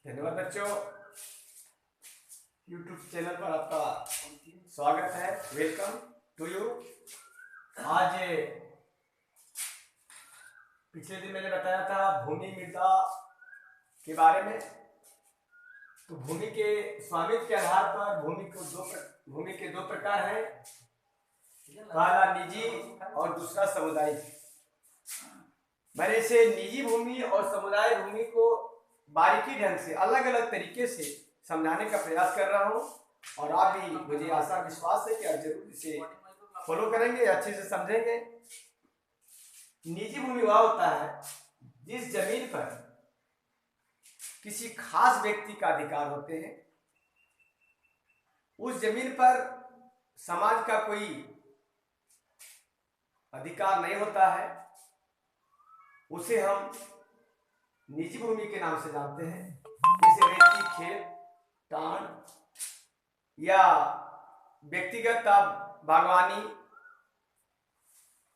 धन्यवाद बच्चों। YouTube channel पर आपका स्वागत है। Welcome to you. आज पिछले दिन मैंने बताया था भूमि मृदा के बारे में। तो भूमि के स्वामित्व के आधार पर भूमि के दो प्रकार हैं, पहला निजी और दूसरा सामुदायिक। मैंने इसे निजी भूमि और समुदाय भूमि को बारीकी ढंग से अलग अलग तरीके से समझाने का प्रयास कर रहा हूं और आप भी, मुझे आशा विश्वास है कि आप जरूर इसे फॉलो करेंगे, अच्छे से समझेंगे। निजी भूमि वह होता है जिस जमीन पर किसी खास व्यक्ति का अधिकार होते हैं। उस जमीन पर समाज का कोई अधिकार नहीं होता है, उसे हम निजी भूमि के नाम से जानते हैं। जैसे रेती, खेत, टांड या व्यक्तिगत बागवानी,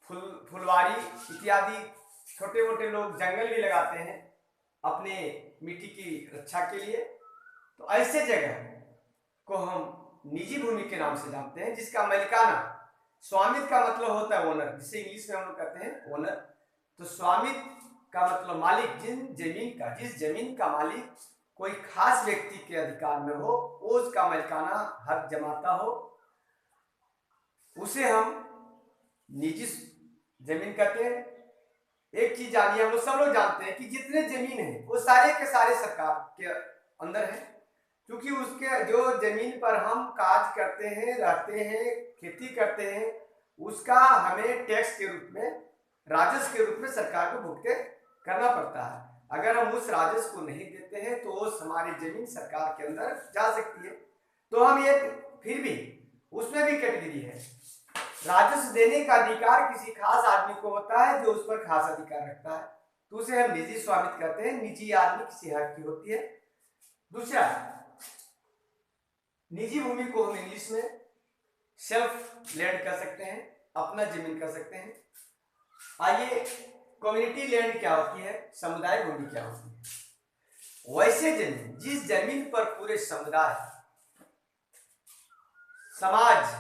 फुलवारी इत्यादि। छोटे मोटे लोग जंगल भी लगाते हैं अपने मिट्टी की रक्षा के लिए। तो ऐसे जगह को हम निजी भूमि के नाम से जानते हैं, जिसका मालिकाना, स्वामित्व का मतलब होता है ओनर, जिसे इंग्लिश में हम लोग कहते हैं ओनर। तो स्वामित्व का मतलब मालिक, जिस जमीन का मालिक कोई खास व्यक्ति के अधिकार में हो, उसका मालिकाना हक जमाता हो, उसे हम निजी जमीन कहते हैं। एक चीज जानिए, हम लोग सब लोग जानते हैं कि जितने जमीन है वो सारे के सारे सरकार के अंदर है, क्योंकि उसके जो जमीन पर हम काज करते हैं, रहते हैं, खेती करते हैं, उसका हमें टैक्स के रूप में, राजस्व के रूप में सरकार को भुगते करना पड़ता है। अगर हम उस राजस्व को नहीं देते हैं तो वो हमारी जमीन सरकार के अंदर जा सकती है। तो हम ये फिर भी उसमें भी कैटेगरी है। राजस्व देने का अधिकार किसी खास आदमी को होता है जो उस पर खास अधिकार रखता है, तो उसे हम निजी स्वामित्व कहते हैं। निजी आदमी किसी हक की होती है। दूसरा, निजी भूमि को हम इंग्लिश में सेल्फ लैंड कह सकते हैं, अपना जमीन कह सकते हैं। आइए, कम्युनिटी लैंड क्या होती है, समुदाय भूमि क्या होती है। वैसे जमीन, जिस जमीन पर पूरे समुदाय, समाज,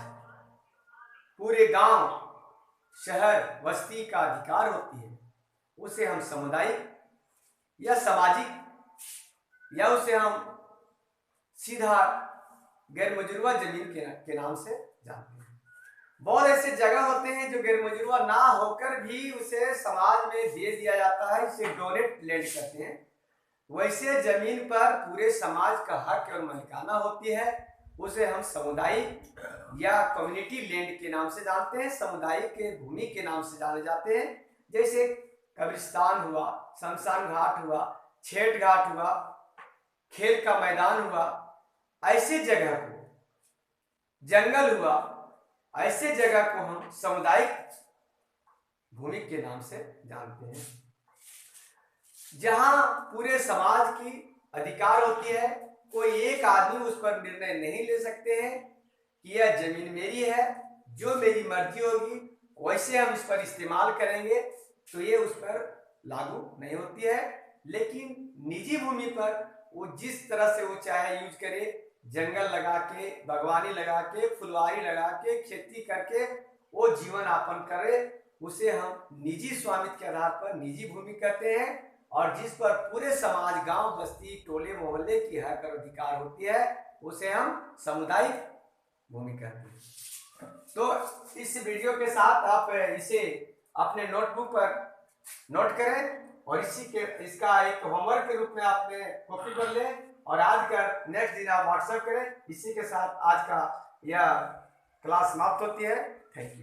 पूरे गांव, शहर, बस्ती का अधिकार होती है, उसे हम सामुदायिक या सामाजिक, या उसे हम सीधा गैर मजरूआ जमीन के नाम से जानते हैं। बहुत ऐसे जगह होते हैं जो गैर मजरूआ ना होकर भी उसे समाज में दे दिया जाता है, इसे डोनेट लैंड कहते हैं। वैसे जमीन पर पूरे समाज का हक और मालिकाना होती है, उसे हम सामुदायिक या कम्युनिटी लैंड के नाम से जानते हैं, सामुदायिक के भूमि के नाम से जाने जाते हैं। जैसे कब्रिस्तान हुआ, शमशान घाट हुआ, छेठ घाट हुआ, खेल का मैदान हुआ, ऐसे जगह को, जंगल हुआ, ऐसे जगह को हम सामुदायिक भूमि के नाम से जानते हैं, जहां पूरे समाज की अधिकार होती है। कोई एक आदमी उस पर निर्णय नहीं ले सकते हैं कि यह जमीन मेरी है, जो मेरी मर्जी होगी वैसे हम इस पर इस्तेमाल करेंगे, तो ये उस पर लागू नहीं होती है। लेकिन निजी भूमि पर वो जिस तरह से वो चाहे यूज करे, जंगल लगा के, बागवानी लगा के, फुलवारी लगा के, खेती करके वो जीवन यापन करे, उसे हम निजी स्वामित्व के आधार पर निजी भूमि कहते हैं। और जिस पर पूरे समाज, गांव, बस्ती, टोले, मोहल्ले की हक और अधिकार होती है, उसे हम सामुदायिक भूमि कहते हैं। तो इस वीडियो के साथ आप इसे अपने नोटबुक पर नोट करें और इसका एक होमवर्क के रूप में आपने कॉपी कर लें और आज का नेक्स्ट दिन आप व्हाट्सएप करें। इसी के साथ आज का यह क्लास समाप्त होती है। Thank you.